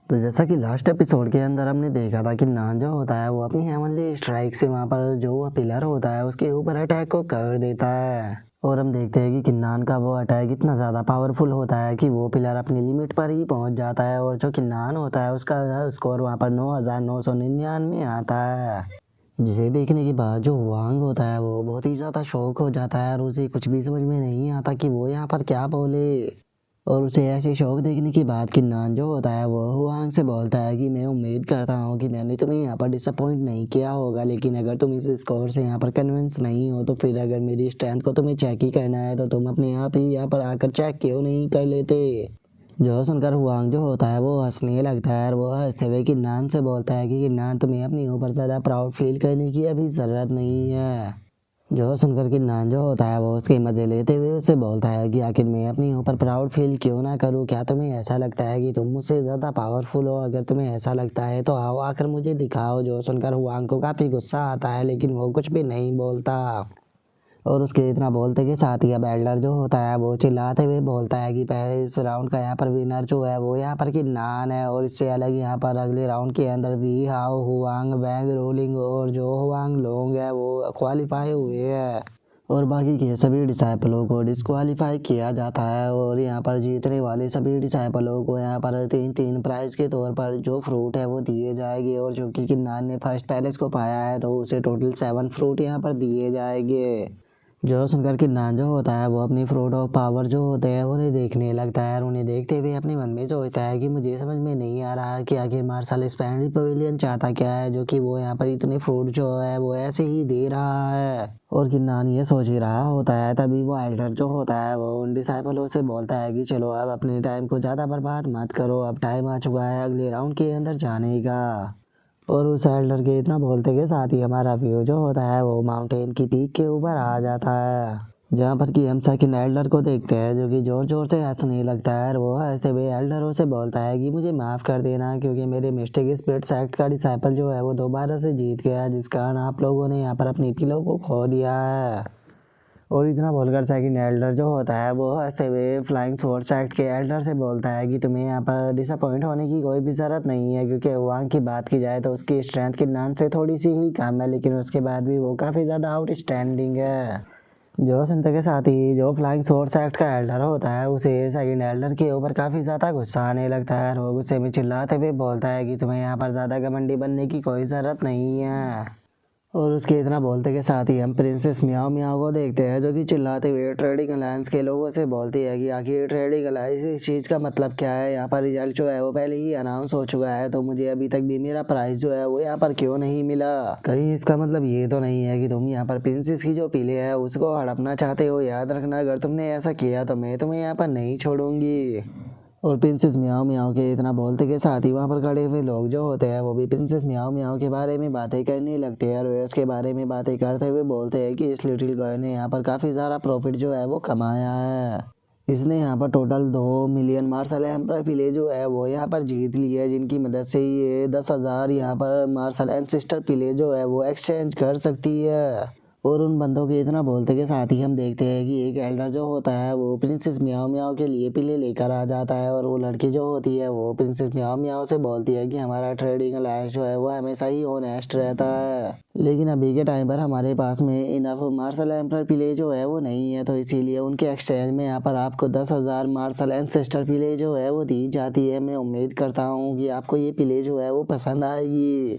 तो जैसा कि लास्ट एपिसोड के अंदर हमने देखा था कि नान जो होता है वो अपनी हेवनली स्ट्राइक से वहाँ पर जो वो पिलर होता है उसके ऊपर अटैक को कर देता है। और हम देखते हैं कि किन्नान का वो अटैक इतना ज़्यादा पावरफुल होता है कि वो पिलर अपनी लिमिट पर ही पहुंच जाता है और जो किन्नान होता है उसका स्कोर वहाँ पर 9999 आता है। जिसे देखने के बाद जो वांग होता है वो बहुत ही ज़्यादा शौक हो जाता है और उसे कुछ भी समझ में नहीं आता कि वो यहाँ पर क्या बोले। और उसे ऐसे शौक देखने के बाद किन्नान जो होता है वो हुआंग से बोलता है कि मैं उम्मीद करता हूँ कि मैंने तुम्हें यहाँ पर डिसअपॉइंट नहीं किया होगा, लेकिन अगर तुम इस स्कोर से यहाँ पर कन्विंस नहीं हो तो फिर अगर मेरी स्ट्रेंथ को तुम्हें चेक ही करना है तो तुम अपने आप ही यहाँ पर आकर चेक क्यों नहीं कर लेते। जो सुनकर हुआंग जो होता है वो हंसने लगता है और वो हंसते हुए किन्नान से बोलता है कि किन्नान तुम्हें अपने ऊपर ज़्यादा प्राउड फील करने की अभी ज़रूरत नहीं है। जो सुनकर किन्नान जो होता है वो उसके मज़े लेते हुए उससे बोलता है कि आखिर मैं अपने ऊपर प्राउड फील क्यों ना करूं, क्या तुम्हें ऐसा लगता है कि तुम मुझसे ज़्यादा पावरफुल हो? अगर तुम्हें ऐसा लगता है तो आओ आकर मुझे दिखाओ। जो सुनकर हुआंग को काफ़ी गुस्सा आता है लेकिन वो कुछ भी नहीं बोलता। और उसके इतना बोलते के साथ ही अब एल्डर जो होता है वो चिल्लाते हुए बोलता है कि पहले इस राउंड का यहाँ पर विनर जो है वो यहाँ पर किन्नान है और इससे अलग यहाँ पर अगले राउंड के अंदर Wei Hao Huang Bang rolling और जो हुआंग लोंग है वो क्वालिफाई हुए हैं और बाकी के सभी डिसाइपलों को डिस्क्वालीफाई किया जाता है। और यहाँ पर जीतने वाले सभी डिसाइपलों को यहाँ पर 3-3 प्राइज के तौर पर जो फ्रूट है वो दिए जाएंगे और जो कि किन्नान ने फर्स्ट पैलेस को पाया है तो उसे टोटल 7 फ्रूट यहाँ पर दिए जाएंगे। जो सुनकर किन्नान जो होता है वो अपनी फ्रूट ऑफ पावर जो होते हैं उन्हें देखने लगता है और उन्हें देखते हुए अपने मन में सोचता है कि मुझे समझ में नहीं आ रहा कि आखिर मार्शल स्पेंडरी पवेलियन चाहता क्या है, जो कि वो यहाँ पर इतने फ्रूट जो है वो ऐसे ही दे रहा है। और किन्नान ये सोच ही रहा होता है तभी वो एल्डर जो होता है वो उन डिसाइपलों से बोलता है कि चलो अब अपने टाइम को ज़्यादा बर्बाद मत करो, अब टाइम आ चुका है अगले राउंड के अंदर जाने का। और उस एल्डर के इतना बोलते के साथ ही हमारा व्यू जो होता है वो माउंटेन की पीक के ऊपर आ जाता है, जहाँ पर कि हम सेकंड एल्डर को देखते हैं जो कि जोर जोर से हंसने लगता है और वो हंसते हुए एल्डर से बोलता है कि मुझे माफ़ कर देना क्योंकि मेरे मिस्टेक स्पिरिट सेक्ट का डिसाइपल जो है वो दोबारा से जीत गया, जिस कारण आप लोगों ने यहाँ पर अपनी पिलो को खो दिया है। और इतना बोलकर सेकंड एल्डर जो होता है वो हंसते हुए फ्लाइंग स्वॉर्ड सेक्ट के एल्डर से बोलता है कि तुम्हें यहाँ पर डिसअपॉइंट होने की कोई भी ज़रूरत नहीं है, क्योंकि हुआंग की बात की जाए तो उसकी स्ट्रेंथ किन्नान से थोड़ी सी ही कम है लेकिन उसके बाद भी वो काफ़ी ज़्यादा आउटस्टैंडिंग है। जो सुनते के साथ ही जो फ्लाइंग स्वॉर्ड सेक्ट का एल्डर होता है उसे सेकंड एल्डर के ऊपर काफ़ी ज़्यादा गुस्सा आने लगता है और वो गुस्से में चिल्लाते हुए बोलता है कि तुम्हें यहाँ पर ज़्यादा घमंडी बनने की कोई ज़रूरत नहीं है। और उसके इतना बोलते के साथ ही हम प्रिंसेस मियाओ मियाओ को देखते हैं जो कि चिल्लाते हुए ट्रेडिंग अलायंस के लोगों से बोलती है कि आखिर ट्रेडिंग अलायंस इस चीज़ का मतलब क्या है, यहाँ पर रिजल्ट जो है वो पहले ही अनाउंस हो चुका है तो मुझे अभी तक भी मेरा प्राइस जो है वो यहाँ पर क्यों नहीं मिला? कहीं इसका मतलब ये तो नहीं है कि तुम यहाँ पर प्रिंसेस की जो पीले है उसको हड़पना चाहते हो? याद रखना अगर तुमने ऐसा किया तो मैं तुम्हें यहाँ पर नहीं छोड़ूंगी। और प्रिंसेस मियाओ मियाओ के इतना बोलते के साथ ही वहाँ पर खड़े हुए लोग जो होते हैं वो भी प्रिंसेस मियाओ मियाओ के बारे में बातें करने लगते हैं और वे उसके बारे में बातें करते हुए बोलते हैं कि इस लिटिल गर्ल ने यहाँ पर काफ़ी सारा प्रॉफिट जो है वो कमाया है। इसने यहाँ पर टोटल 2 मिलियन मार्शल एम्पर पिले जो है वो यहाँ पर जीत ली है, जिनकी मदद से ये 10,000 यहाँ पर मार्शल एंसेस्टर पिले जो है वो एक्सचेंज कर सकती है। और उन बंदों के इतना बोलते के साथ ही हम देखते हैं कि एक एल्डर जो होता है वो प्रिंसेस मियाओ मियाओ के लिए पिले लेकर आ जाता है और वो लड़की जो होती है वो प्रिंसेस मियाओ मियाओ से बोलती है कि हमारा ट्रेडिंग अलायंस जो है वो हमेशा ही ऑनेस्ट रहता है, लेकिन अभी के टाइम पर हमारे पास में इनफ मार्शल एम्पर पिले जो है वो नहीं है, तो इसीलिए उनके एक्सचेंज में यहाँ पर आपको 10,000 मार्शल एंसेस्टर पिले जो है वो दी जाती है। मैं उम्मीद करता हूँ कि आपको ये पिले जो है वो पसंद आएगी।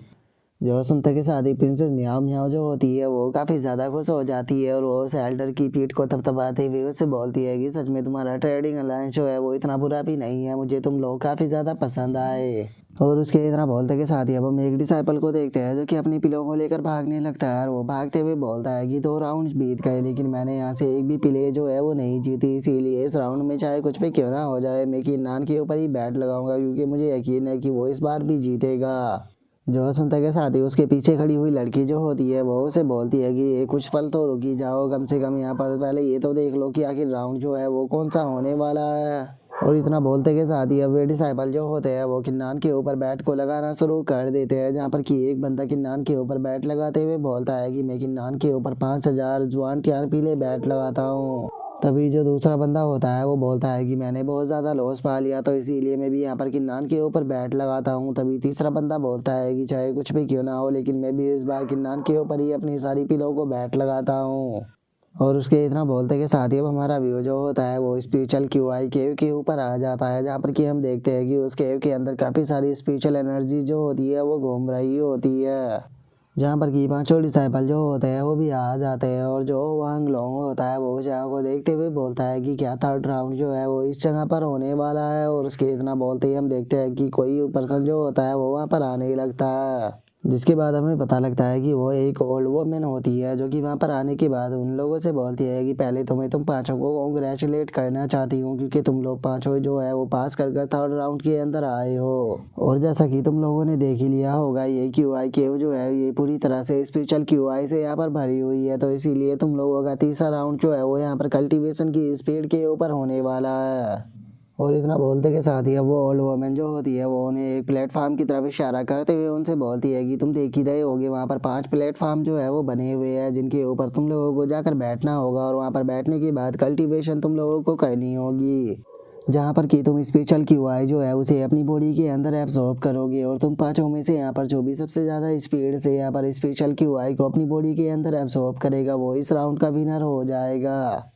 जो सुनते के साथ ही प्रिंसेस मियाओ मियाओ जो होती है वो काफ़ी ज़्यादा खुश हो जाती है और वो उस एल्डर की पीठ को थपथपाते हुए उससे बोलती है कि सच में तुम्हारा ट्रेडिंग अलायंस जो है वो इतना बुरा भी नहीं है, मुझे तुम लोग काफ़ी ज़्यादा पसंद आए। और उसके इतना बोलते के साथ ही अब हम एक डिसाइपल को देखते हैं जो कि अपनी पिलो को लेकर भागने लगता है और वो भागते हुए बोलता है कि 2 राउंड बीत गए लेकिन मैंने यहाँ से एक भी पिले जो है वो नहीं जीती, इसीलिए इस राउंड में चाहे कुछ भी क्यों ना हो जाए मैं किन्नान के ऊपर ही बैट लगाऊंगा क्योंकि मुझे यकीन है कि वो इस बार भी जीतेगा। जो सुनते के साथ ही उसके पीछे खड़ी हुई लड़की जो होती है वो उसे बोलती है कि ये कुछ पल तो रुकी जाओ, कम से कम यहाँ पर पहले ये तो देख लो कि आखिर राउंड जो है वो कौन सा होने वाला है। और इतना बोलते के साथ ही अब वे डिसाइपल जो होते हैं वो किन्नान के ऊपर बैट को लगाना शुरू कर देते हैं, जहाँ पर कि एक बंदा किन्नान के ऊपर बैट लगाते हुए बोलता है कि मैं किन्नान के ऊपर 5,000 जुआन ट्यान पीले बैट लगाता हूँ। तभी जो दूसरा बंदा होता है वो बोलता है कि मैंने बहुत ज़्यादा लॉस पा लिया, तो इसीलिए मैं भी यहाँ पर किन्नान के ऊपर बैट लगाता हूँ। तभी तीसरा बंदा बोलता है कि चाहे कुछ भी क्यों ना हो, लेकिन मैं भी इस बार किन्नान के ऊपर ही अपनी सारी पिलों को बैट लगाता हूँ। और उसके इतना बोलते के साथ ही अब हमारा व्यू जो होता है वो स्पिरिचुअल क्यूआई केव के ऊपर आ जाता है, जहाँ पर कि हम देखते हैं कि उस केव के अंदर काफ़ी सारी स्पिरिचुअल एनर्जी जो होती है वो घूम रही होती है, जहाँ पर कि पांचों डिसाइपल जो होते हैं वो भी आ जाते हैं। और जो वांग लोंग होता है वो उस जगह को देखते हुए बोलता है कि क्या थर्ड राउंड जो है वो इस जगह पर होने वाला है। और उसके इतना बोलते ही हम देखते हैं कि कोई पर्सन जो होता है वो वहाँ पर आने ही लगता है, जिसके बाद हमें पता लगता है कि वो एक ओल्ड वुमेन होती है, जो कि वहाँ पर आने के बाद उन लोगों से बोलती है कि पहले तो मैं तुम पांचों को कॉन्ग्रेचुलेट करना चाहती हूँ, क्योंकि तुम लोग पांचों जो है वो पास कर थर्ड राउंड के अंदर आए हो। और जैसा कि तुम लोगों ने देख ही लिया होगा, ये क्यूआई केव जो है ये पूरी तरह से स्पिरिचुअल क्यूआई से यहाँ पर भरी हुई है, तो इसीलिए तुम लोगों का तीसरा राउंड जो है वो यहाँ पर कल्टीवेशन की स्पीड के ऊपर होने वाला है। और इतना बोलते के साथ ही अब वो ओल्ड वुमेन जो होती है वो उन्हें एक प्लेटफॉर्म की तरफ इशारा करते हुए उनसे बोलती है कि तुम देख ही रहे होगे वहाँ पर 5 प्लेटफॉर्म जो है वो बने हुए हैं, जिनके ऊपर तुम लोगों को जाकर बैठना होगा। और वहाँ पर बैठने के बाद कल्टीवेशन तुम लोगों को करनी होगी, जहाँ पर कि तुम स्पिरिचुअल क्यूआई जो है उसे अपनी बॉडी के अंदर एब्जॉर्ब करोगे। और तुम पांचों में से यहाँ पर जो भी सबसे ज़्यादा स्पीड से यहाँ पर स्पिरिचुअल क्यूआई को अपनी बॉडी के अंदर एब्जॉर्ब करेगा वो इस राउंड का विनर हो जाएगा।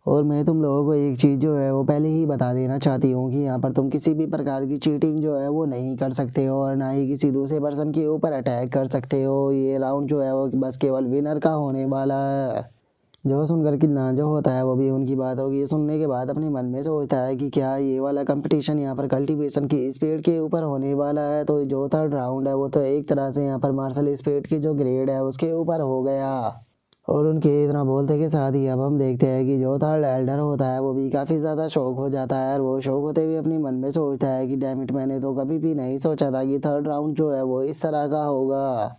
और मैं तुम लोगों को एक चीज़ जो है वो पहले ही बता देना चाहती हूँ कि यहाँ पर तुम किसी भी प्रकार की चीटिंग जो है वो नहीं कर सकते हो, और ना ही किसी दूसरे पर्सन के ऊपर अटैक कर सकते हो। ये राउंड जो है वो बस केवल विनर का होने वाला है। जो सुनकर किन्नान जो होता है वो भी उनकी बात होगी, ये सुनने के बाद अपने मन में सोचता है कि क्या ये वाला कंपटीशन यहाँ पर कल्टीवेशन की स्पीड के ऊपर होने वाला है। तो जो थर्ड राउंड है वो तो एक तरह से यहाँ पर मार्शल स्पीड की जो ग्रेड है उसके ऊपर हो गया। और उनके इतना बोलते के साथ ही अब हम देखते हैं कि जो थर्ड एल्डर होता है वो भी काफ़ी ज़्यादा शौक हो जाता है। और वो शौक होते हुए अपनी मन में सोचता है कि डैमिट, मैंने तो कभी भी नहीं सोचा था कि थर्ड राउंड जो है वो इस तरह का होगा।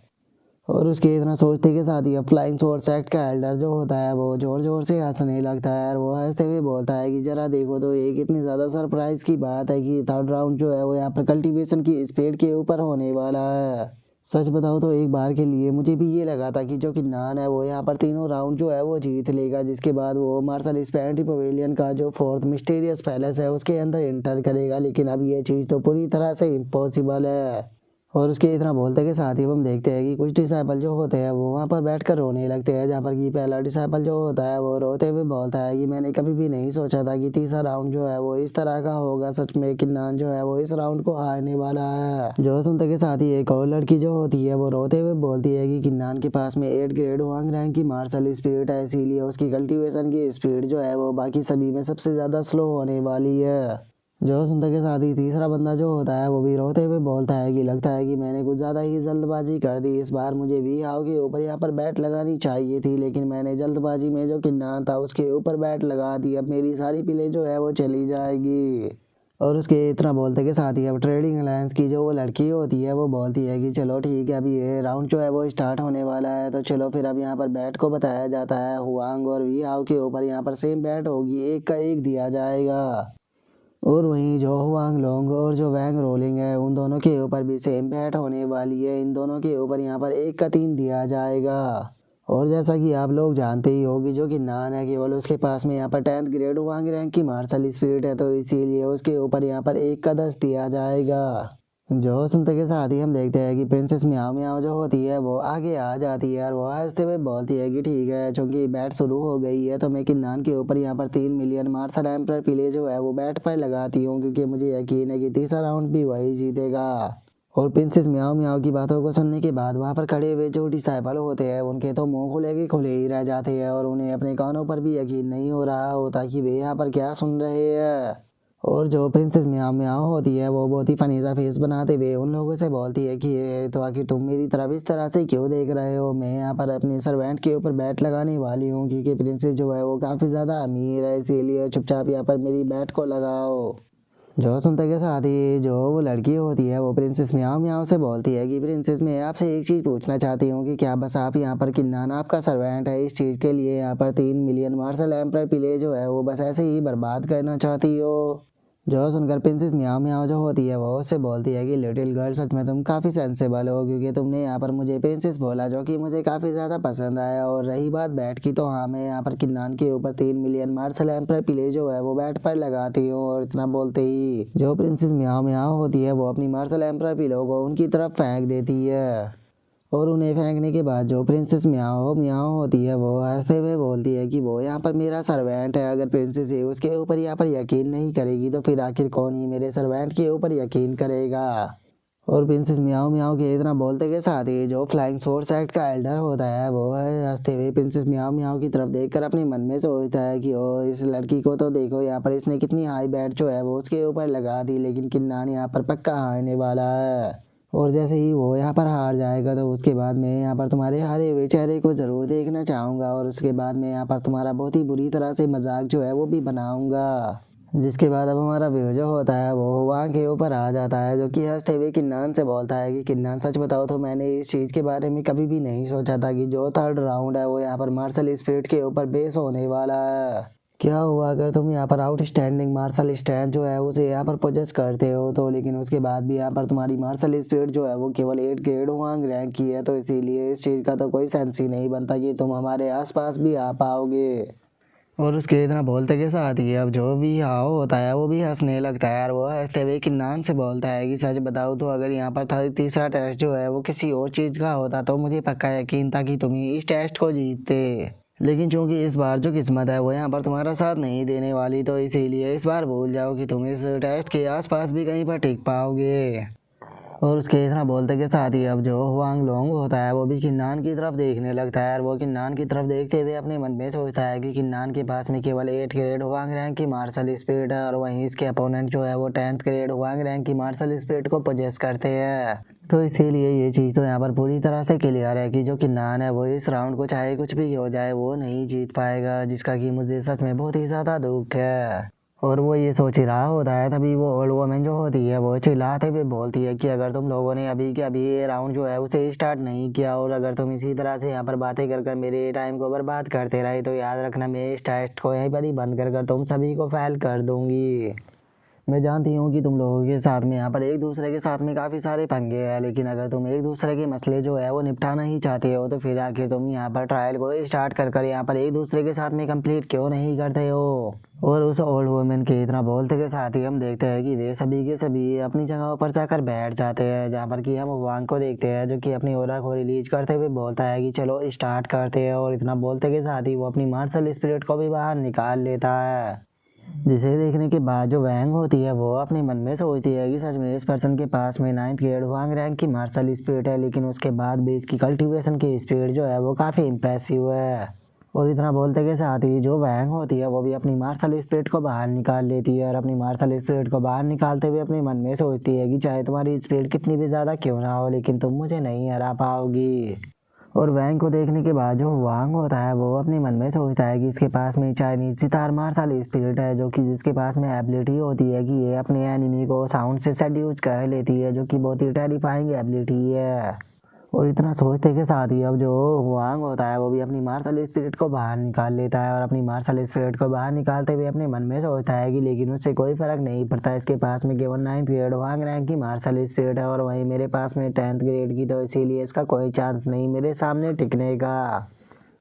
और उसके इतना सोचते के साथ ही अब फ्लाइंग स्वॉर्ड सेक्ट का एल्डर जो होता है वो जोर जोर से हंसने लगता है। और वो हंसते हुए बोलता है कि जरा देखो तो ये कितनी ज़्यादा सरप्राइज की बात है कि थर्ड राउंड जो है वो यहाँ पर कल्टीवेशन की स्पीड के ऊपर होने वाला है। सच बताओ तो एक बार के लिए मुझे भी ये लगा था कि जो किन्नान है वो यहाँ पर तीनों राउंड जो है वो जीत लेगा, जिसके बाद वो मार्शल स्पेंटी पवेलियन का जो फोर्थ मिस्टीरियस पैलेस है उसके अंदर एंटर करेगा। लेकिन अब ये चीज़ तो पूरी तरह से इम्पॉसिबल है। और उसके इतना बोलते के साथ ही हम देखते हैं कि कुछ डिसाइपल जो होते हैं वो वहाँ पर बैठकर रोने लगते हैं, जहाँ पर कि पहला डिसाइपल जो होता है वो रोते हुए बोलता है कि मैंने कभी भी नहीं सोचा था कि तीसरा राउंड जो है वो इस तरह का होगा। सच में किन्नान जो है वो इस राउंड को हारने वाला है। जो सुनते के साथ ही एक और लड़की जो होती है वो रोते हुए बोलती है कि किन्नान के पास में 8 ग्रेड वांग रैंक की मार्शल स्पीड है, इसीलिए उसकी कल्टीवेशन की स्पीड जो है वो बाकी सभी में सबसे ज़्यादा स्लो होने वाली है। जो सुनते के साथ ही तीसरा बंदा जो होता है वो भी रोते हुए बोलता है कि लगता है कि मैंने कुछ ज़्यादा ही जल्दबाजी कर दी, इस बार मुझे वी हाउ के ऊपर यहाँ पर बैट लगानी चाहिए थी, लेकिन मैंने जल्दबाजी में जो किन्नान था उसके ऊपर बैट लगा दी, अब मेरी सारी पिले जो है वो चली जाएगी। और उसके इतना बोलते के साथ ही अब ट्रेडिंग अलायंस की जो वो लड़की होती है वो बोलती है कि चलो ठीक है, अभी ये राउंड जो है वो स्टार्ट होने वाला है, तो चलो फिर अब यहाँ पर बैट को बताया जाता है। हुआंग और वी हाउ के ऊपर यहाँ पर सेम बैट होगी, एक का एक दिया जाएगा। और वहीं जो हुआंग लोंग और जो वैंग रोलिंग है उन दोनों के ऊपर भी सेम बैट होने वाली है, इन दोनों के ऊपर यहाँ पर 1 का 3 दिया जाएगा। और जैसा कि आप लोग जानते ही होगी जो किन्नान है केवल उसके पास में यहाँ पर 10th ग्रेड हुआंग रैंक की मार्शल स्पिरिट है, तो इसीलिए उसके ऊपर यहाँ पर 1 का 10 दिया जाएगा। जो सुनते के साथ ही हम देखते हैं कि प्रिंसेस म्याओ म्याओ जो होती है वो आगे आ जाती है और वो हंसते हुए बोलती है कि ठीक है, चूंकि बैट शुरू हो गई है तो मैं किन्नान के ऊपर यहाँ पर 3 मिलियन मार्शल एम्पर पिले जो है वो बैट पर लगाती हूँ, क्योंकि मुझे यकीन है कि तीसरा राउंड भी वही जीतेगा। और प्रिंसेस म्याओ म्याओ की बातों को सुनने के बाद वहाँ पर खड़े हुए जो डिसाइपल होते हैं उनके तो मुंह खुले के खुले ही रह जाते हैं, और उन्हें अपने कानों पर भी यकीन नहीं हो रहा होता कि वे यहाँ पर क्या सुन रहे हैं। और जो प्रिंसेस म्याओ म्याओ होती है वो बहुत ही फनी सा फेस बनाते हुए उन लोगों से बोलती है कि ये तो आखिर तुम मेरी तरफ इस तरह से क्यों देख रहे हो, मैं यहाँ पर अपने सर्वेंट के ऊपर बैट लगाने वाली हूँ, क्योंकि प्रिंसेस जो है वो काफ़ी ज़्यादा अमीर है, इसीलिए चुपचाप यहाँ पर मेरी बैट को लगाओ। जो सुनते के साथ ही जो वो लड़की होती है वो प्रिंसेस म्याओ म्याओ से बोलती है कि प्रिंसेस मैं आपसे एक चीज़ पूछना चाहती हूँ कि क्या बस आप यहाँ पर किन्नान आपका सर्वेंट है, इस चीज़ के लिए यहाँ पर 3 मिलियन मार्शल एम्पर पिले जो है वो बस ऐसे ही बर्बाद करना चाहती हो। जो सुनकर प्रिंसेस म्याओ म्याओ जो होती है वो उससे बोलती है कि लिटिल गर्ल सच में तुम काफ़ी सेंसेबल हो, क्योंकि तुमने यहाँ पर मुझे प्रिंसेस बोला जो कि मुझे काफ़ी ज़्यादा पसंद आया। और रही बात बैट की, तो हाँ मैं यहाँ पर किन्नान के ऊपर 3 मिलियन मार्शल एम्पर पिले जो है वो बैट पर लगाती हूँ। और इतना बोलते ही जो प्रिंसेस म्याओ म्याओ होती है वो अपनी मार्शल एम्पर पिलो को उनकी तरफ फेंक देती है। और उन्हें फेंकने के बाद जो प्रिंसेस म्याओ म्याओ होती है वो हंसते हुए बोलती है कि वो यहाँ पर मेरा सर्वेंट है। अगर प्रिंसेस ही उसके ऊपर यहाँ पर यकीन नहीं करेगी तो फिर आखिर कौन ही मेरे सर्वेंट के ऊपर यकीन करेगा। और प्रिंसेस म्याओ म्याओ के इतना बोलते के साथ ही जो फ्लाइंग सोर्स एक्ट का एल्डर होता है वो हंसते हुए प्रिंसेस म्याओ म्याओ की तरफ देखकर अपने मन में सोचता है कि ओ इस लड़की को तो देखो, यहाँ पर इसने कितनी हाई बैट जो है वो उसके ऊपर लगा दी, लेकिन किन्नान यहाँ पर पक्का हारने वाला है। और जैसे ही वो यहाँ पर हार जाएगा तो उसके बाद मैं यहाँ पर तुम्हारे हारे हुए चेहरे को ज़रूर देखना चाहूँगा। और उसके बाद मैं यहाँ पर तुम्हारा बहुत ही बुरी तरह से मजाक जो है वो भी बनाऊँगा। जिसके बाद अब हमारा व्यू जो होता है वो वहाँ के ऊपर आ जाता है, जो कि हंसते हुए किन्नान से बोलता है कि किन्नान सच बताओ तो मैंने इस चीज़ के बारे में कभी भी नहीं सोचा था कि जो थर्ड राउंड है वो यहाँ पर मार्शल स्पिरिट के ऊपर बेस होने वाला है। क्या हुआ अगर तुम यहाँ पर आउटस्टैंडिंग मार्शल स्ट्रेंथ जो है उसे यहाँ पर पोजेस करते हो तो, लेकिन उसके बाद भी यहाँ पर तुम्हारी मार्शल स्पिरिट जो है वो केवल 8 ग्रेड वांग रैंक की है, तो इसीलिए इस चीज़ का तो कोई सेंस ही नहीं बनता कि तुम हमारे आसपास भी आ पाओगे। और उसके इतना बोलते के साथ ही अब जो भी हाओ होता है वो भी हंसने लगता है। और वो हंसते हुए किन्नान से बोलता है कि सच बताओ तो अगर यहाँ पर तीसरा टेस्ट जो है वो किसी और चीज़ का होता तो मुझे पक्का यकीन था कि तुम ही इस टेस्ट को जीतते, लेकिन चूंकि इस बार जो किस्मत है वो यहाँ पर तुम्हारा साथ नहीं देने वाली, तो इसीलिए इस बार भूल जाओ कि तुम इस टेस्ट के आसपास भी कहीं पर टिक पाओगे। और उसके इतना बोलते के साथ ही अब जो हुआंग लोंग होता है वो भी किन्नान की तरफ देखने लगता है। और वो किन्नान की तरफ देखते हुए अपने मन में सोचता है कि किन्नान के पास में केवल 8 ग्रेड हुआंग रैंक की मार्शल स्पिरिट है, और वहीं इसके अपोनेंट जो है वो 10th ग्रेड हुआंग रैंक की मार्शल स्पिरिट को पोजेस करते हैं। तो इसीलिए ये चीज़ तो यहाँ पर पूरी तरह से क्लियर है कि जो किन्नान है वो इस राउंड को चाहे कुछ भी हो जाए वो नहीं जीत पाएगा, जिसका कि मुझे सच में बहुत ही ज़्यादा दुख है। और वो ये सोच ही रहा होता है तभी वो ओल्ड वोमेन जो होती है वो चिल्लाते हुए बोलती है कि अगर तुम लोगों ने अभी के अभी ये राउंड जो है उसे स्टार्ट नहीं किया और अगर तुम इसी तरह से यहाँ पर बातें कर कर मेरे टाइम को बर्बाद करते रहे तो याद रखना मैं इस टेस्ट को यहीं पर ही बंद कर तुम सभी को फेल कर दूंगी। मैं जानती हूँ कि तुम लोगों के साथ में यहाँ पर एक दूसरे के साथ में काफ़ी सारे पंगे हैं, लेकिन अगर तुम एक दूसरे के मसले जो है वो निपटाना ही चाहते हो तो फिर आखिर तुम यहाँ पर ट्रायल को स्टार्ट कर कर यहाँ पर एक दूसरे के साथ में कंप्लीट क्यों नहीं करते हो। और उस ओल्ड वुमेन के इतना बोलते के साथ ही हम देखते हैं कि वे सभी के सभी अपनी जगहों पर जाकर बैठ जाते हैं, जहाँ पर कि हम वांग को देखते हैं जो कि अपनी ओरा को रिलीज करते हुए बोलता है कि चलो स्टार्ट करते हैं। और इतना बोलते के साथ ही वो अपनी मार्शल स्पिरिट को भी बाहर निकाल लेता है, जिसे देखने के बाद जो वैंग होती है वो अपने मन में सोचती है कि सच में इस पर्सन के पास में 9th ग्रेड वांग रैंक की मार्शल स्पिरिट है, लेकिन उसके बाद भी इसकी कल्टीवेशन की स्पीड जो है वो काफ़ी इम्प्रेसिव है। और इतना बोलते के साथ ही जो वैंग होती है वो भी अपनी मार्शल स्पिरिट को बाहर निकाल लेती है और अपनी मार्शल स्पिरिट को बाहर निकालते हुए अपने मन में सोचती है कि चाहे तुम्हारी स्पीड कितनी भी ज़्यादा क्यों ना हो लेकिन तुम मुझे नहीं हरा पाओगी। और वैंग को देखने के बाद जो वांग होता है वो अपने मन में सोचता है कि इसके पास में चाइनीज सितार मार्शल स्पिरिट है, जो कि जिसके पास में एबिलिटी होती है कि ये अपने एनिमी को साउंड से सेड्यूस कर लेती है, जो कि बहुत ही टेरिफाइंग एबिलिटी है। और इतना सोचते के साथ ही अब जो वांग होता है वो भी अपनी मार्शल स्पिरिट को बाहर निकाल लेता है और अपनी मार्शल स्पिरिट को बाहर निकालते हुए अपने मन में सोचता है कि लेकिन उससे कोई फ़र्क नहीं पड़ता, इसके पास में केवल 9th ग्रेड वांग रैंक की मार्शल स्पिरिट है और वहीं मेरे पास में 10th ग्रेड की, तो इसीलिए इसका कोई चांस नहीं मेरे सामने टिकने का।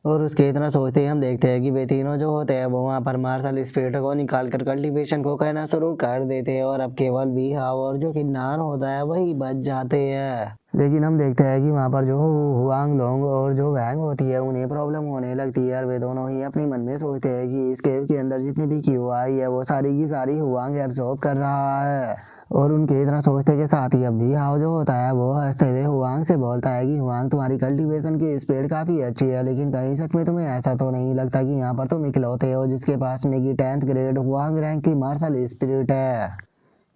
और उसके इतना सोचते ही हम देखते हैं कि वे तीनों जो होते हैं वो वहाँ पर मार्शल स्पिरिट को निकाल कर कल्टीवेशन को कहना शुरू कर देते हैं और अब केवल वी हाव और जो किन्नान होता है वही बच जाते हैं। लेकिन हम देखते हैं कि वहाँ पर जो हुआंग लोंग और जो वैंग होती है उन्हें प्रॉब्लम होने लगती है और वे दोनों ही अपने मन में सोचते हैं कि इस केव के अंदर जितनी भी क्यू आई है वो सारी की सारी हुआंग एब्जॉर्ब कर रहा है। और उनके इतना सोचते के साथ ही अब भी हाओ जो होता है वो हंसते हुए हुआंग से बोलता है कि हुआंग तुम्हारी कल्टीवेशन की स्पीड काफ़ी अच्छी है, लेकिन कहीं सच में तुम्हें ऐसा तो नहीं लगता कि यहाँ पर तुम इकलौते हो जिसके पास में कि 10th ग्रेड हुआंग रैंक की मार्शल स्पिरिट है।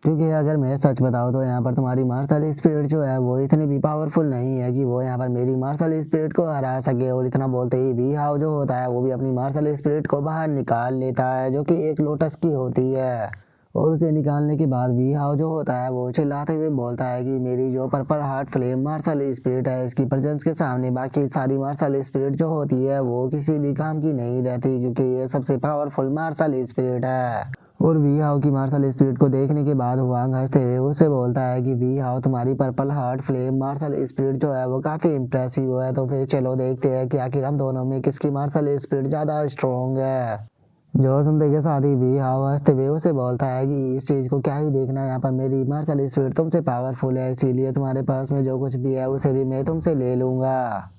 क्योंकि अगर मैं सच बताऊँ तो यहाँ पर तुम्हारी मार्शल स्पिरिट जो है वो इतनी भी पावरफुल नहीं है कि वो यहाँ पर मेरी मार्शल स्पिरिट को हरा सके। और इतना बोलते ही भी हाओ जो होता है वो भी अपनी मार्शल स्पिरिट को बाहर निकाल लेता है, जो कि एक लोटस की होती है। और उसे निकालने के बाद भी हाओ जो होता है वो चिल्लाते हुए बोलता है कि मेरी जो purple heart flame martial spirit है इसकी प्रेजेंस के सामने बाकी सारी मार्शल स्पिरिट जो होती है वो किसी भी काम की नहीं रहती, क्योंकि ये सबसे पावरफुल मार्शल स्पिरिट है। और वी हाउ की मार्शल स्पिरिट को देखने के बाद हुआंग हंसते हुए उससे बोलता है कि वी हाउ तुम्हारी purple heart flame martial spirit जो है वो काफ़ी इम्प्रेसिव है, तो फिर चलो देखते हैं कि आखिर हम दोनों में किसकी मार्शल स्पिरिट ज़्यादा स्ट्रॉन्ग है। जो सुनते के साथ ही वी हाउ हंसते हुए उसे बोलता है कि इस चीज़ को क्या ही देखना, यहाँ पर मेरी मार्शल स्पिरिट तुमसे पावरफुल है, इसीलिए तुम्हारे पास में जो कुछ भी है उसे भी मैं तुमसे ले लूँगा।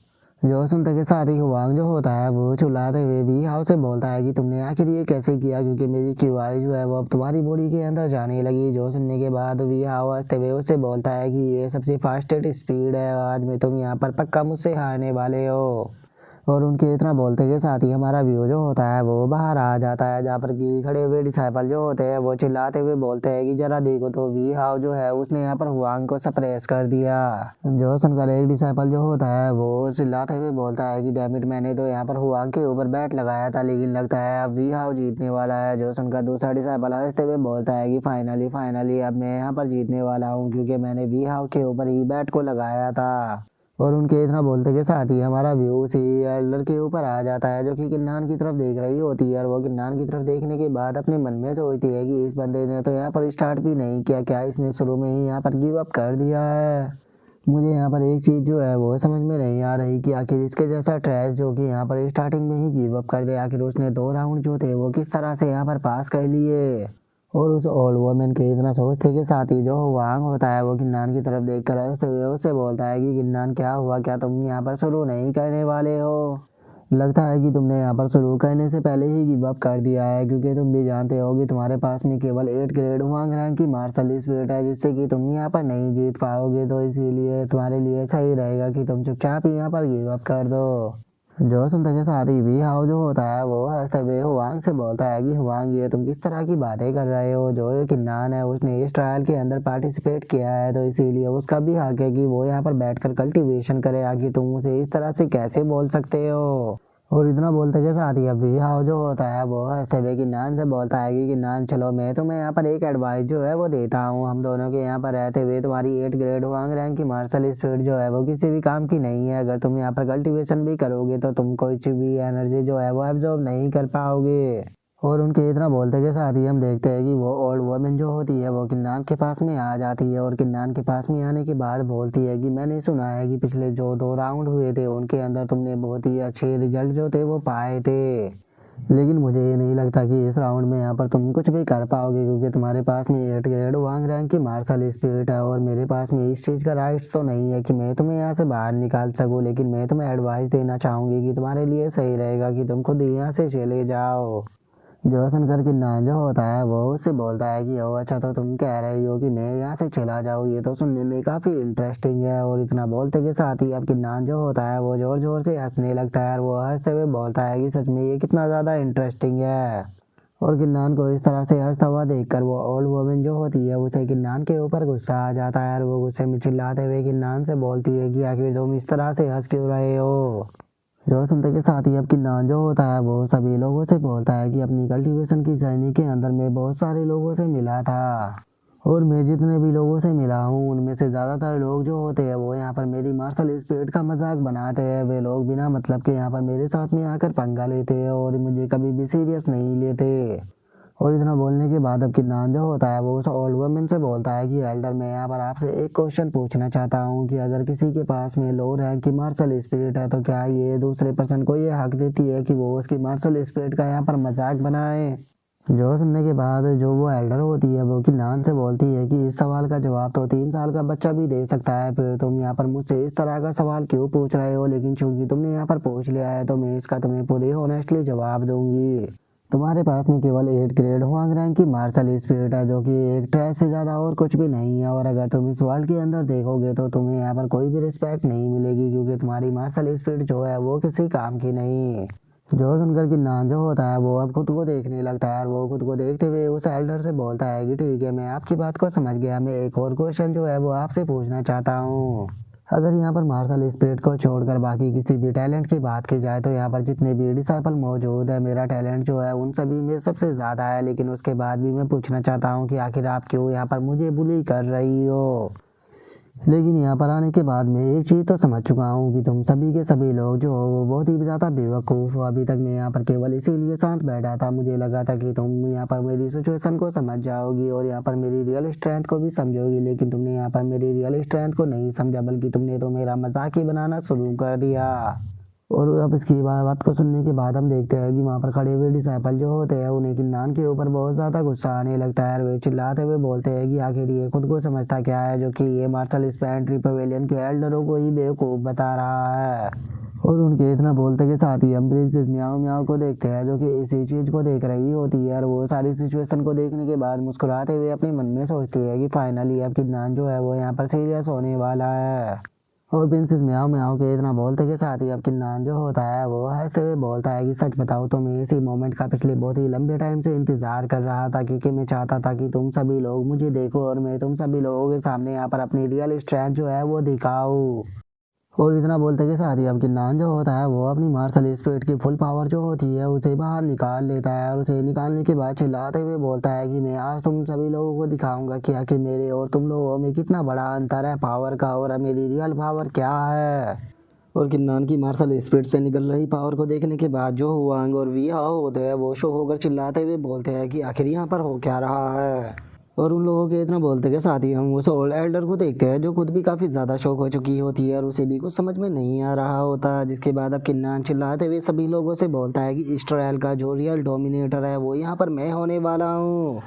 जो सुनते के साथ ही हुआंग जो होता है वो चिल्लाते हुए वी हाउ से बोलता है कि तुमने आखिर ये कैसे किया, क्योंकि मेरी क्यूआई जो है वो अब तुम्हारी बॉडी के अंदर जाने लगी। जो सुनने के बाद वी हाउ हंसते हुए उससे बोलता है कि ये सबसे फास्टेस्ट स्पीड है, आज में तुम यहाँ पर पक्का मुझसे हारने वाले हो। और उनके इतना बोलते के साथ ही हमारा व्यू जो होता है वो बाहर आ जाता है, जहाँ पर कि खड़े हुए डिसाइपल जो होते हैं वो चिल्लाते हुए बोलते हैं कि जरा देखो तो वी हाउ जो है उसने यहाँ पर हुआंग को सप्रेस कर दिया। जो सुनकर एक डिसाइपल जो होता है वो चिल्लाते हुए बोलता है कि डैम इट, मैंने तो यहाँ पर हुआंग के ऊपर बैट लगाया था, लेकिन लगता है अब वी हाउ जीतने वाला है। जो सुनकर दूसरा डिसाइपल हंसते हुए बोलता है कि फाइनली अब मैं यहाँ पर जीतने वाला हूँ, क्योंकि मैंने वी हाउ के ऊपर ही बैट को लगाया था। और उनके इतना बोलते के साथ ही हमारा व्यू उसी एल्डर के ऊपर आ जाता है, जो कि किन्नान की तरफ देख रही होती है। और वो किन्नान की तरफ देखने के बाद अपने मन में सोचती है कि इस बंदे ने तो यहाँ पर स्टार्ट भी नहीं किया, क्या इसने शुरू में ही यहाँ पर गिव अप कर दिया है। मुझे यहाँ पर एक चीज़ जो है वो समझ में नहीं आ रही कि आखिर इसके जैसा ट्रैश जो कि यहाँ पर स्टार्टिंग में ही गिव अप कर दे, आखिर उसने 2 राउंड जो थे वो किस तरह से यहाँ पर पास कर लिए। और उस ओल्ड वुमन के इतना सोचते के साथ ही जो हुआंग होता है वो किन्नान की तरफ देख कर हंसते हुए उससे बोलता है कि किन्नान क्या हुआ, क्या तुम यहाँ पर शुरू नहीं करने वाले हो? लगता है कि तुमने यहाँ पर शुरू करने से पहले ही गिव अप कर दिया है, क्योंकि तुम भी जानते हो कि तुम्हारे पास में केवल 8 ग्रेड हुआंग रैंक की मार्शल स्पिरिट है, जिससे कि तुम यहाँ पर नहीं जीत पाओगे। तो इसीलिए तुम्हारे लिए सही रहेगा कि तुम चुपचाप ही यहाँ पर गिव अप कर दो। जो सुनते के साथ ही वी हाउ जो होता है वो हंसते हुए हुआंग से बोलता है कि हुआंग ये तुम किस तरह की बातें कर रहे हो, जो ये किन्नान है उसने इस ट्रायल के अंदर पार्टिसिपेट किया है, तो इसीलिए उसका भी हक है कि वो यहाँ पर बैठकर कल्टीवेशन करे, आखिर तुम उसे इस तरह से कैसे बोल सकते हो। और इतना बोलते के साथ ही अब वी हाउ जो होता है वो हंसते हुए किन्नान से बोलता है कि किन्नान चलो मैं तुम्हें यहाँ पर एक एडवाइस जो है वो देता हूँ, हम दोनों के यहाँ पर रहते हुए तुम्हारी 8 ग्रेड हुआंग रैंक की मार्शल स्पिरिट जो है वो किसी भी काम की नहीं है। अगर तुम यहाँ पर कल्टीवेशन भी करोगे तो तुम कुछ भी एनर्जी जो है वो एब्जॉर्ब नहीं कर पाओगे। और उनके इतना बोलते के साथ ही हम देखते हैं कि वो ओल्ड वुमन जो होती है वो किन्नान के पास में आ जाती है, और किन्नान के पास में आने के बाद बोलती है कि मैंने सुना है कि पिछले जो 2 राउंड हुए थे उनके अंदर तुमने बहुत ही अच्छे रिजल्ट जो थे वो पाए थे, लेकिन मुझे ये नहीं लगता कि इस राउंड में यहाँ पर तुम कुछ भी कर पाओगे, क्योंकि तुम्हारे पास में 8 ग्रेड हुआंग रैंक की मार्शल स्पिरिट है, और मेरे पास में इस चीज़ का राइट्स तो नहीं है कि मैं तुम्हें यहाँ से बाहर निकाल सकूँ। लेकिन मैं तुम्हें एडवाइस देना चाहूँगी कि तुम्हारे लिए सही रहेगा कि तुम खुद यहाँ से चले जाओ। जो सुनकर किन्नान जो होता है वो उससे बोलता है कि ओ अच्छा, तो तुम कह रही हो कि मैं यहाँ से चला जाऊँ, ये तो सुनने में काफ़ी इंटरेस्टिंग है। और इतना बोलते के साथ ही अब किन्नान जो होता है वो ज़ोर ज़ोर से हंसने लगता है, और वो हंसते हुए बोलता है कि सच में ये कितना ज़्यादा इंटरेस्टिंग है। और किन्नान को इस तरह से हंसता हुआ देखकर वो ओल्ड वुमन जो होती है उसे किन्नान के ऊपर गुस्सा आ जाता है, और वो गुस्से में चिल्लाते हुए किन्नान से बोलती है कि आखिर तुम इस तरह से हंस क्यों रहे हो। जो सुनते के साथ ही अब किन्नान जो होता है वो सभी लोगों से बोलता है कि अपनी कल्टीवेशन की जर्नी के अंदर मैं बहुत सारे लोगों से मिला था, और मैं जितने भी लोगों से मिला हूँ उनमें से ज़्यादातर लोग जो होते हैं वो यहाँ पर मेरी मार्शल स्पिरिट का मजाक बनाते हैं। वे लोग बिना मतलब के यहाँ पर मेरे साथ में आकर पंगा लेते हैं और मुझे कभी भी सीरियस नहीं लेते। और इतना बोलने के बाद अब किन्नान जो होता है वो उस ओल्ड वुमन से बोलता है कि एल्डर, मैं यहाँ पर आपसे एक क्वेश्चन पूछना चाहता हूँ कि अगर किसी के पास में लो रैंक की मार्शल स्पिरिट है तो क्या ये दूसरे पर्सन को ये हक देती है कि वो उसकी मार्शल स्पिरिट का यहाँ पर मजाक बनाए। जो सुनने के बाद जो वो एल्डर होती है वो किन्नान से बोलती है कि इस सवाल का जवाब तो 3 साल का बच्चा भी दे सकता है, फिर तुम यहाँ पर मुझसे इस तरह का सवाल क्यों पूछ रहे हो, लेकिन चूंकि तुमने यहाँ पर पूछ लिया है तो मैं इसका तुम्हें पूरी ऑनेस्टली जवाब दूंगी। तुम्हारे पास में केवल 8 ग्रेड हुआंग रैंक की मार्शल स्पिरिट है, जो कि एक ट्रैश से ज़्यादा और कुछ भी नहीं है, और अगर तुम इस वर्ल्ड के अंदर देखोगे तो तुम्हें यहाँ पर कोई भी रिस्पेक्ट नहीं मिलेगी, क्योंकि तुम्हारी मार्शल स्पिरिट जो है वो किसी काम की नहीं। जो सुनकर किन्नान जो होता है वो अब खुद को देखने लगता है, और वो खुद को देखते हुए उस एल्डर से बोलता है कि ठीक है, मैं आपकी बात को समझ गया, मैं एक और क्वेश्चन जो है वो आपसे पूछना चाहता हूँ। अगर यहाँ पर मार्शल स्पिरिट को छोड़कर बाकी किसी भी टैलेंट की बात की जाए तो यहाँ पर जितने भी डिसाइपल मौजूद है, मेरा टैलेंट जो है उन सभी में सबसे ज़्यादा है, लेकिन उसके बाद भी मैं पूछना चाहता हूँ कि आखिर आप क्यों यहाँ पर मुझे बुली कर रही हो। लेकिन यहाँ पर आने के बाद मैं एक चीज़ तो समझ चुका हूँ कि तुम सभी के सभी लोग जो हो वो बहुत ही ज़्यादा बेवकूफ़ हो। अभी तक मैं यहाँ पर केवल इसीलिए शांत बैठा था, मुझे लगा था कि तुम यहाँ पर मेरी सिचुएशन को समझ जाओगी और यहाँ पर मेरी रियल स्ट्रेंथ को भी समझोगी, लेकिन तुमने यहाँ पर मेरी रियल स्ट्रेंथ को नहीं समझा, बल्कि तुमने तो मेरा मजाक ही बनाना शुरू कर दिया। और अब इसकी बात को सुनने के बाद हम देखते हैं कि वहाँ पर खड़े हुए डिसाइपल जो होते हैं उन्हें किन्नान के ऊपर बहुत ज़्यादा गुस्सा आने लगता है और वे चिल्लाते हुए बोलते हैं कि आखिर ये खुद को समझता क्या है जो कि ये मार्शल स्पेंट्री पवेलियन के एल्डरों को ही बेवकूफ़ बता रहा है। और उनके इतना बोलते के साथ ही हम प्रिंसेस म्याओ म्याओ को देखते हैं जो कि इसी चीज़ को देख रही होती है और वो सारी सिचुएशन को देखने के बाद मुस्कुराते हुए अपने मन में सोचती है कि फाइनली अब किन्नान जो है वो यहाँ पर सीरियस होने वाला है। और प्रिंसेस म्याओ म्याओ के इतना बोलते के साथ ही अब किन्नान जो होता है वो हंसते हुए बोलता है कि सच बताओ तो मैं इसी मोमेंट का पिछले बहुत ही लंबे टाइम से इंतजार कर रहा था, क्योंकि मैं चाहता था कि तुम सभी लोग मुझे देखो और मैं तुम सभी लोगों के सामने यहाँ पर अपनी रियल स्ट्रेंथ जो है वो दिखाऊं। और इतना बोलते के साथ ही अब किन्नान जो होता है वो अपनी मार्शल स्पिरिट की फुल पावर जो होती है उसे बाहर निकाल लेता है और उसे निकालने के बाद चिल्लाते हुए बोलता है कि मैं आज तुम सभी लोगों को दिखाऊंगा कि आखिर मेरे और तुम लोगों में कितना बड़ा अंतर है पावर का और मेरी रियल पावर क्या है। और किन्नान की मार्शल स्पिरिट से निकल रही पावर को देखने के बाद जो हुआंग और वी हाओ होते हैं वो शो होकर चिल्लाते हुए बोलते हैं कि आखिर यहाँ पर हो क्या रहा है। और उन लोगों के इतना बोलते के साथ ही हम उस ओल्ड एल्डर को देखते हैं जो खुद भी काफ़ी ज़्यादा शौक हो चुकी होती है और उसे भी कुछ समझ में नहीं आ रहा होता, जिसके बाद अब किन्नान चिल्लाते हुए सभी लोगों से बोलता है कि इस्राएल का जो रियल डोमिनेटर है वो यहाँ पर मैं होने वाला हूँ।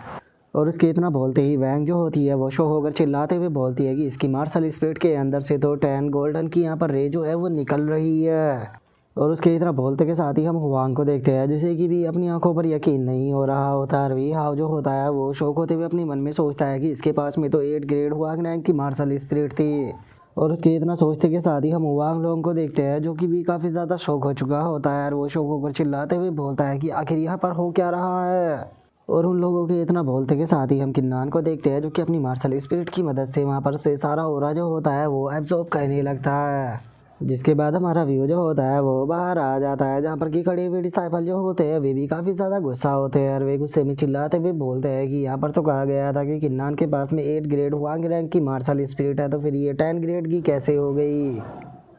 और उसके इतना बोलते ही वैंग जो होती है वो शो होकर चिल्लाते हुए बोलती है कि इसकी मार्शल स्पिरिट के अंदर से तो 10 गोल्डन की यहाँ पर रे जो है वो निकल रही है। और उसके इतना बोलते के साथ ही हम हुआंग को देखते हैं जिसे कि भी अपनी आंखों पर यकीन नहीं हो रहा होता है। वी हाव जो होता है वो शौक होते हुए अपने मन में सोचता है कि इसके पास में तो 8 ग्रेड हुआंग रैंक की मार्शल स्पिरिट थी। और उसके इतना सोचते के साथ ही हम हुआंग लोंग को देखते हैं जो कि भी काफ़ी ज़्यादा शौक हो चुका होता है और वो शौक होकर चिल्लाते हुए बोलता है कि आखिर यहाँ पर हो क्या रहा है। और उन लोगों के इतना बोलते के साथ ही हम किन्नान को देखते हैं जो कि अपनी मार्शल स्पिरिट की मदद से वहाँ पर से सारा ओरा जो होता है वो एब्जॉर्ब करने लगता है, जिसके बाद हमारा व्यू जो होता है वो बाहर आ जाता है जहाँ पर कि खड़े हुए डिसाइपल जो होते हैं वे भी काफ़ी ज़्यादा गुस्सा होते हैं और वे गुस्से में चिल्लाते हुए बोलते हैं कि यहाँ पर तो कहा गया था कि किन्नान के पास में 8 ग्रेड हुआंग रैंक की मार्शल स्पिरिट है, तो फिर ये 10 ग्रेड की कैसे हो गई।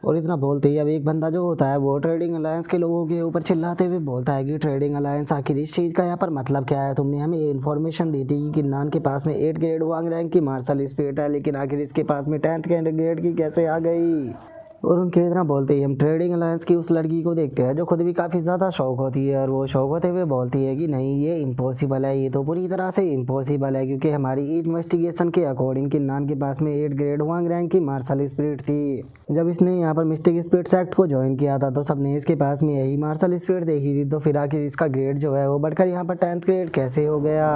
और इतना बोलते ही अब एक बंदा जो होता है वो ट्रेडिंग अलायंस के लोगों के ऊपर चिल्लाते हुए बोलता है कि ट्रेडिंग अलायंस आखिर इस चीज़ का यहाँ पर मतलब क्या है, तुमने हमें ये इन्फॉर्मेशन दी थी कि किन्नान के पास में 8 ग्रेड हुआंग रैंक की मार्शल स्पिरिट है, लेकिन आखिर इसके पास में 10th ग्रेड की कैसे आ गई। और उनके इतना बोलते ही हम ट्रेडिंग अलायंस की उस लड़की को देखते हैं जो खुद भी काफ़ी ज़्यादा शौक होती है और वो शौक होते हुए बोलती है कि नहीं ये इम्पॉसिबल है, ये तो पूरी तरह से इम्पॉसिबल है, क्योंकि हमारी इन्वेस्टिगेशन के अकॉर्डिंग किन्नान के पास में 8 ग्रेड हुआंग रैंक की मार्शल स्पिरिट थी। जब इसने यहाँ पर मिस्टिक स्पिरिट्स एक्ट को ज्वाइन किया था तो सबने इसके पास में यही मार्शल स्पिरिट देखी थी, तो फिर आखिर इसका ग्रेड जो है वो बढ़कर यहाँ पर 10th ग्रेड कैसे हो गया।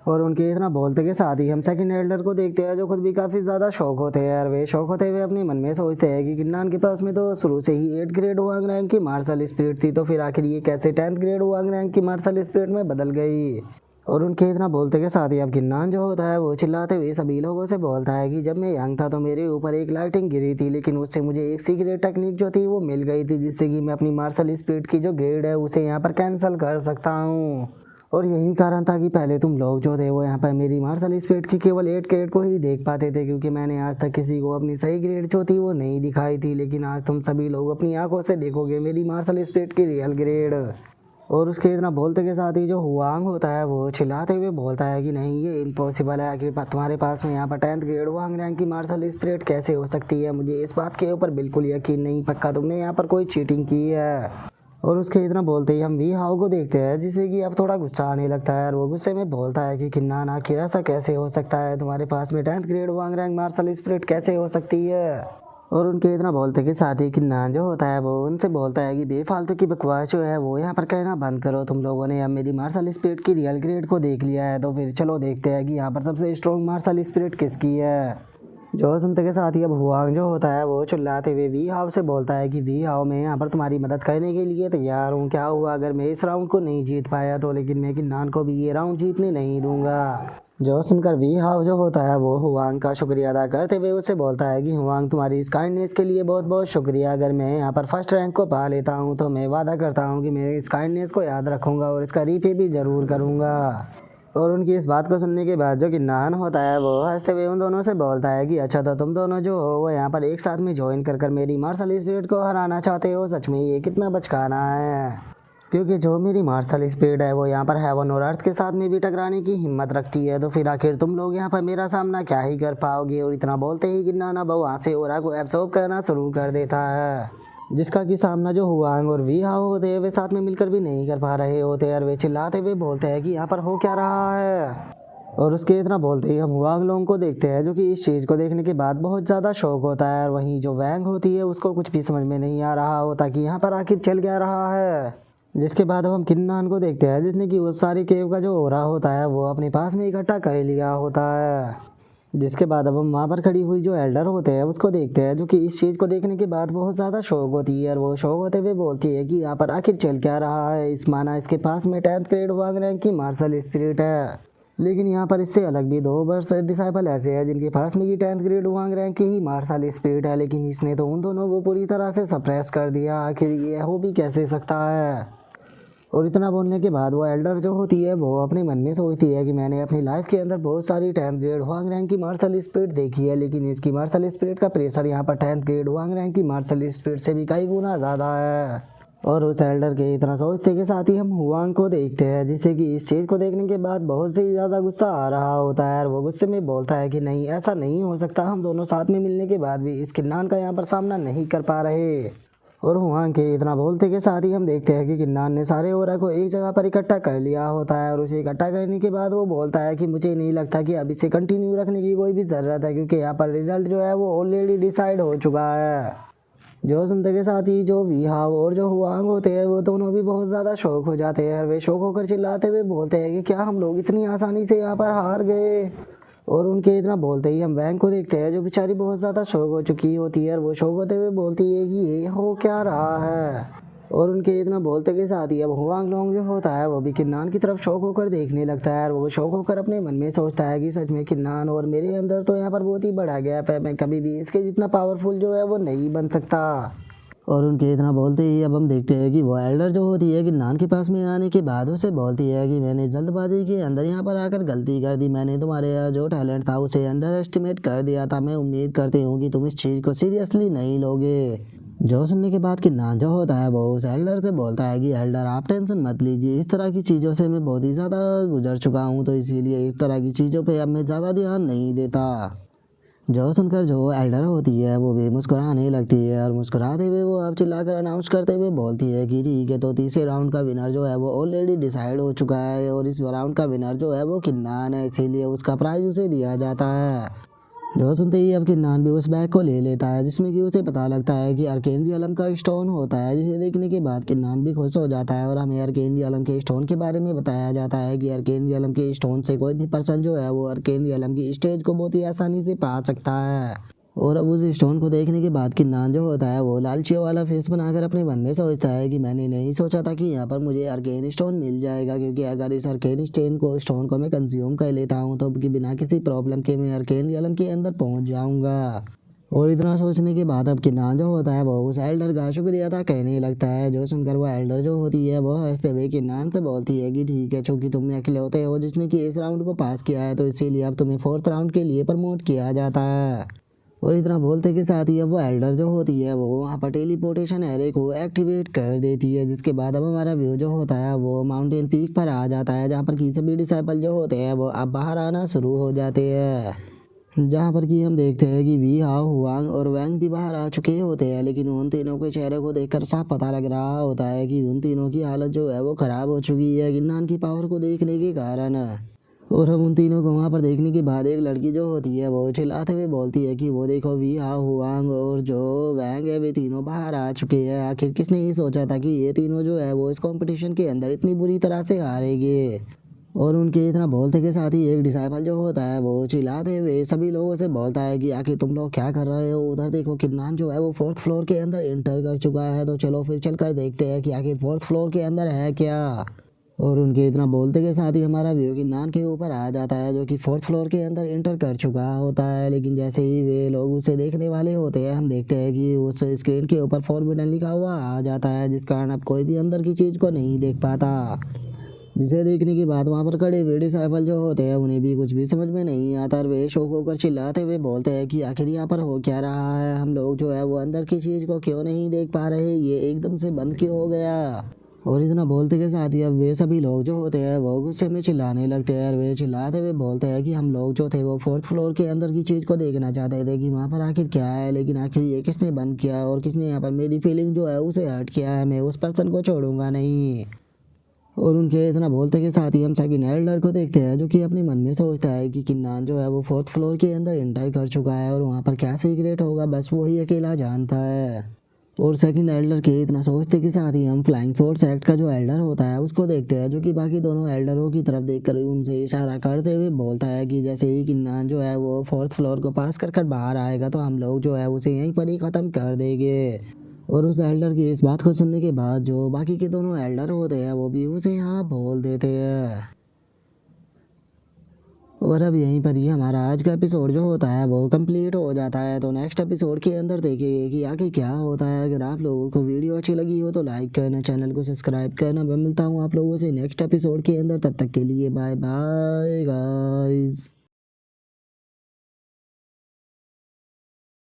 और उनके इतना बोलते के साथ ही हम सेकंड एल्डर को देखते हैं जो खुद भी काफ़ी ज़्यादा शौक होते हैं और वे शौक होते हुए अपने मन में सोचते हैं कि किन्नान के पास में तो शुरू से ही 8 ग्रेड हुआंग रैंक की मार्शल स्पिरिट थी, तो फिर आखिर ये कैसे 10th ग्रेड हुआंग रैंक की मार्शल स्पिरिट में बदल गई। और उनके इतना बोलते के साथ ही अब किन्नान जो होता है वो चिल्लाते हुए सभी लोगों से बोलता है कि जब मैं यंग था तो मेरे ऊपर एक लाइटिंग गिरी थी, लेकिन उससे मुझे एक सीक्रेट टेक्निक जो थी वो मिल गई थी जिससे कि मैं अपनी मार्शल स्पिरिट की जो ग्रेड है उसे यहाँ पर कैंसिल कर सकता हूँ। और यही कारण था कि पहले तुम लोग जो थे वो यहाँ पर मेरी मार्शल स्पिरिट की केवल 8 ग्रेड को ही देख पाते थे, क्योंकि मैंने आज तक किसी को अपनी सही ग्रेड जो थी वो नहीं दिखाई थी, लेकिन आज तुम सभी लोग अपनी आंखों से देखोगे मेरी मार्शल स्पिरिट की रियल ग्रेड। और उसके इतना बोलते के साथ ही जो हुआंग होता है वो चिल्लाते हुए बोलता है कि नहीं ये इम्पॉसिबल है, आखिर तुम्हारे पास में यहाँ पर 10th ग्रेड हुआंग रैंक की मार्शल स्पिरिट कैसे हो सकती है, मुझे इस बात के ऊपर बिल्कुल यकीन नहीं, पक्का तुमने यहाँ पर कोई चीटिंग की है। और उसके इतना बोलते ही हम वी हाओ को देखते हैं जिसे कि अब थोड़ा गुस्सा आने लगता है और वो गुस्से में बोलता है कि किन्नान आखिर ऐसा कैसे हो सकता है, तुम्हारे पास में 10th grade Huang rank martial spirit कैसे हो सकती है। और उनके इतना बोलते के साथ ही किन्नान जो होता है वो उनसे बोलता है कि बेफालतू की बकवास जो है वो यहाँ पर कहना बंद करो, तुम लोगों ने अब मेरी मार्शल स्पिरिट की रियल ग्रेड को देख लिया है, तो फिर चलो देखते हैं कि यहाँ पर सबसे स्ट्रॉन्ग मार्शल स्पिरिट किसकी है। जो सुनते के साथ ही अब हुआंग जो होता है वो चिल्लाते हुए वी हाओ से बोलता है कि वी हाओ मैं यहाँ पर तुम्हारी मदद करने के लिए तैयार हूँ, क्या हुआ अगर मैं इस राउंड को नहीं जीत पाया तो, लेकिन मैं किन्नान को भी ये राउंड जीतने नहीं दूंगा। जो सुनकर वी हाओ जो होता है वो हुआंग का शुक्रिया अदा करते हुए उसे बोलता है कि हुआंग तुम्हारी इस काइंडनेस के लिए बहुत बहुत शुक्रिया, अगर मैं यहाँ पर फर्स्ट रैंक को पा लेता हूँ तो मैं वादा करता हूँ कि मैं इस काइंडनेस को याद रखूँगा और इसका रीपे भी ज़रूर करूँगा। और उनकी इस बात को सुनने के बाद जो किन्नान होता है वो हंसते हुए उन दोनों से बोलता है कि अच्छा तो तुम दोनों जो हो वो यहाँ पर एक साथ में ज्वाइन कर कर मेरी मार्शल स्पिरिट को हराना चाहते हो। सच में ये कितना बचकाना है, क्योंकि जो मेरी मार्शल स्पिरिट है वो यहाँ पर हेवन और अर्थ के साथ में भी टकराने की हिम्मत रखती है, तो फिर आखिर तुम लोग यहाँ पर मेरा सामना क्या ही कर पाओगे। और इतना बोलते ही किन्नान अब वहाँ से ओरा को एब्सॉर्ब करना शुरू कर देता है, जिसका कि सामना जो हुआंग और वी हाओ होते हैं वे साथ में मिलकर भी नहीं कर पा रहे होते और वे चिल्लाते हुए बोलते हैं कि यहाँ पर हो क्या रहा है। और उसके इतना बोलते ही हम हुआंग लोगों को देखते हैं जो कि इस चीज़ को देखने के बाद बहुत ज़्यादा शौक होता है। और वहीं जो वैंग होती है उसको कुछ भी समझ में नहीं आ रहा होता कि यहाँ पर आखिर चल क्या रहा है। जिसके बाद अब हम किन्नान को देखते हैं जिसने कि उस सारी केव का जो ओरा होता है वो अपने पास में इकट्ठा कर लिया होता है। जिसके बाद अब हम वहाँ पर खड़ी हुई जो एल्डर होते हैं उसको देखते हैं जो कि इस चीज़ को देखने के बाद बहुत ज़्यादा शौक होती है और वो शौक होते हुए बोलती है कि यहाँ पर आखिर चल क्या रहा है। इस माना इसके पास में 10th ग्रेड वांग रैंक की मार्शल स्पिरिट है, लेकिन यहाँ पर इससे अलग भी 2 वर्ष डिसाइपल ऐसे हैं जिनके पास में ये 10th ग्रेड वांग रैंक की ही मार्शल स्पिरिट है, लेकिन इसने तो उन दोनों को पूरी तरह से सप्रेस कर दिया। आखिर ये हो भी कैसे सकता है। और इतना बोलने के बाद वो एल्डर जो होती है वो अपने मन में सोचती है कि मैंने अपनी लाइफ के अंदर बहुत सारी 10th ग्रेड वांग रैंक की मार्शल स्पिरिट देखी है, लेकिन इसकी मार्शल स्पिरिट का प्रेशर यहाँ पर 10th ग्रेड वांग रैंक की मार्शल स्पिरिट से भी कई गुना ज़्यादा है। और उस एल्डर के इतना सोचते के साथ ही हम हुआंग को देखते हैं जिससे कि इस चीज़ को देखने के बाद बहुत ही ज़्यादा गुस्सा आ रहा होता है और वो गुस्से में बोलता है कि नहीं ऐसा नहीं हो सकता, हम दोनों साथ में मिलने के बाद भी इस किन्नान का यहाँ पर सामना नहीं कर पा रहे। और हुआंग के इतना बोलते के साथ ही हम देखते हैं कि किन्नान ने सारे ओरा को एक जगह पर इकट्ठा कर लिया होता है और उसे इकट्ठा करने के बाद वो बोलता है कि मुझे नहीं लगता कि अब इसे कंटिन्यू रखने की कोई भी ज़रूरत है, क्योंकि यहाँ पर रिजल्ट जो है वो ऑलरेडी डिसाइड हो चुका है। जो सुनते के साथ ही जो वी हाओ और जो हुआंग होते हैं वो दोनों भी बहुत ज़्यादा शौक हो जाते हैं और वे शौक होकर चिल्लाते हुए बोलते हैं कि क्या हम लोग इतनी आसानी से यहाँ पर हार गए। और उनके इतना बोलते ही हम वैंग को देखते हैं जो बेचारी बहुत ज़्यादा शौक हो चुकी होती है और वो शौक होते हुए बोलती है कि ये हो क्या रहा है। और उनके इतना बोलते के साथ ही अब हुआंग लोंग जो होता है वो भी किन्नान की तरफ शौक होकर देखने लगता है और वो शौक होकर अपने मन में सोचता है कि सच में किन्नान और मेरे अंदर तो यहाँ पर बहुत ही बड़ा गैप है, मैं कभी भी इसके जितना पावरफुल जो है वो नहीं बन सकता। और उनके इतना बोलते ही अब हम देखते हैं कि वो एल्डर जो होती है किन्नान के पास में आने के बाद उसे बोलती है कि मैंने जल्दबाजी के अंदर यहाँ पर आकर गलती कर दी, मैंने तुम्हारे जो टैलेंट था उसे अंडर एस्टिमेट कर दिया था, मैं उम्मीद करती हूँ कि तुम इस चीज़ को सीरियसली नहीं लोगे। जो सुनने के बाद किन्नान जो होता है वो उस एल्डर से बोलता है कि एल्डर आप टेंशन मत लीजिए, इस तरह की चीज़ों से मैं बहुत ही ज़्यादा गुजर चुका हूँ, तो इसीलिए इस तरह की चीज़ों पर अब मैं ज़्यादा ध्यान नहीं देता। जो सुनकर जो एल्डर होती है वो भी मुस्कुराने लगती है और मुस्कुराते हुए वो अब चिल्लाकर अनाउंस करते हुए बोलती है कि ठीक है, तो तीसरे राउंड का विनर जो है वो ऑलरेडी डिसाइड हो चुका है और इस राउंड का विनर जो है वो किन्नान है, इसीलिए उसका प्राइज उसे दिया जाता है। जो सुनते ही अब किन्नान भी उस बैग को ले लेता है जिसमें कि उसे पता लगता है कि अर्केन रियलम का स्टोन होता है, जिसे देखने के बाद किन्नान भी खुश हो जाता है और हमें अर्केन रियलम के स्टोन के बारे में बताया जाता है कि अर्केन रियलम के स्टोन से कोई भी पर्सन जो है वो अर्केन रियलम की स्टेज को बहुत ही आसानी से पा सकता है। और अब उस स्टोन को देखने के बाद किन्नान जो होता है वो लालचियों वाला फेस बनाकर अपने मन में सोचता है कि मैंने नहीं सोचा था कि यहाँ पर मुझे अर्केन स्टोन मिल जाएगा, क्योंकि अगर इस अर्केन स्टोन को मैं कंज्यूम कर लेता हूँ तो बिना किसी प्रॉब्लम के मैं अर्केन रियलम के अंदर पहुँच जाऊँगा। और इतना सोचने के बाद अब किन्नान जो होता है वो उस एल्डर का शुक्रिया अदा कहने लगता है। जो सुनकर वो एल्डर जो होती है वो हंसते हुए किन्नान से बोलती है कि ठीक है, चूंकि तुम अकेलौते हो जिसने कि इस राउंड को पास किया है तो इसीलिए अब तुम्हें 4th राउंड के लिए प्रमोट किया जाता है। और इतना बोलते के साथ ही अब वो एल्डर जो होती है वो वहाँ पर टेलीपोर्टेशन एरे को एक्टिवेट कर देती है, जिसके बाद अब हमारा व्यू जो होता है वो माउंटेन पीक पर आ जाता है जहाँ पर कि सभी डिसाइपल जो होते हैं वो अब बाहर आना शुरू हो जाते हैं। जहाँ पर कि हम देखते हैं कि वी हाओ, हुआंग और वैंग भी बाहर आ चुके होते हैं, लेकिन उन तीनों के चेहरे को देखकर साफ पता लग रहा होता है कि उन तीनों की हालत जो है वो ख़राब हो चुकी है किन्नान की पावर को देखने के कारण। और हम उन तीनों को वहाँ पर देखने के बाद एक लड़की जो होती है वो चिल्लाते हुए बोलती है कि वो देखो वी हाओ, हुआंग और जो वैंग है वे तीनों बाहर आ चुके हैं। आखिर किसने ही सोचा था कि ये तीनों जो है वो इस कंपटीशन के अंदर इतनी बुरी तरह से हारेंगे। और उनके इतना बोलते के साथ ही एक डिसाइपल जो होता है वो चिल्लाते हुए सभी लोगों से बोलता है कि आखिर तुम लोग क्या कर रहे हो, उधर देखो किन्नान जो है वो 4th फ्लोर के अंदर एंटर कर चुका है, तो चलो फिर चलकर देखते हैं कि आखिर 4th फ्लोर के अंदर है क्या। और उनके इतना बोलते के साथ ही हमारा व्यू किन्नान के ऊपर आ जाता है जो कि 4th फ्लोर के अंदर एंटर कर चुका होता है, लेकिन जैसे ही वे लोग उसे देखने वाले होते हैं हम देखते हैं कि उस स्क्रीन के ऊपर फॉरबिडन लिखा हुआ आ जाता है, जिस कारण अब कोई भी अंदर की चीज़ को नहीं देख पाता। जिसे देखने के बाद वहाँ पर खड़े हुए डिसाइपल जो होते हैं उन्हें भी कुछ भी समझ में नहीं आता और वे शौक होकर चिल्लाते हुए बोलते हैं कि आखिर यहाँ पर हो क्या रहा है, हम लोग जो है वो अंदर की चीज़ को क्यों नहीं देख पा रहे, ये एकदम से बंद क्यों हो गया। और इतना बोलते के साथ ही अब वे सभी लोग जो होते हैं वो गुस्से में चिल्लाने लगते हैं और वे चिल्लाते हुए बोलते हैं कि हम लोग जो थे वो 4th फ्लोर के अंदर की चीज़ को देखना चाहते थे कि वहाँ पर आखिर क्या है, लेकिन आखिर ये किसने बंद किया और किसने यहाँ पर मेरी फीलिंग जो है उसे हर्ट किया है, मैं उस पर्सन को छोड़ूंगा नहीं। और उनके इतना बोलते के साथ ही हम सेकंड एल्डर को देखते हैं जो कि अपने मन में सोचता है कि किन्नान जो है वो 4th फ्लोर के अंदर एंटर कर चुका है और वहाँ पर क्या सीक्रेट होगा बस वो ही अकेला जानता है। और सेकंड एल्डर के इतना सोचते के साथ ही हम फ्लाइंग सोर्स एक्ट का जो एल्डर होता है उसको देखते हैं जो कि बाकी दोनों एल्डरों की तरफ देखकर उनसे इशारा करते हुए बोलता है कि जैसे ही किन्नान जो है वो 4th फ्लोर को पास कर बाहर आएगा तो हम लोग जो है उसे यहीं पर ही ख़त्म कर देंगे। और उस एल्डर की इस बात को सुनने के बाद जो बाकी के दोनों एल्डर होते हैं वो भी उसे यहाँ बोल देते हैं। और अब यहीं पर ही हमारा आज का एपिसोड जो होता है वो कंप्लीट हो जाता है। तो नेक्स्ट एपिसोड के अंदर देखेंगे कि आगे क्या होता है। अगर आप लोगों को वीडियो अच्छी लगी हो तो लाइक करना, चैनल को सब्सक्राइब करना। मैं मिलता हूँ आप लोगों से नेक्स्ट एपिसोड के अंदर, तब तक के लिए बाय बाय गाइस।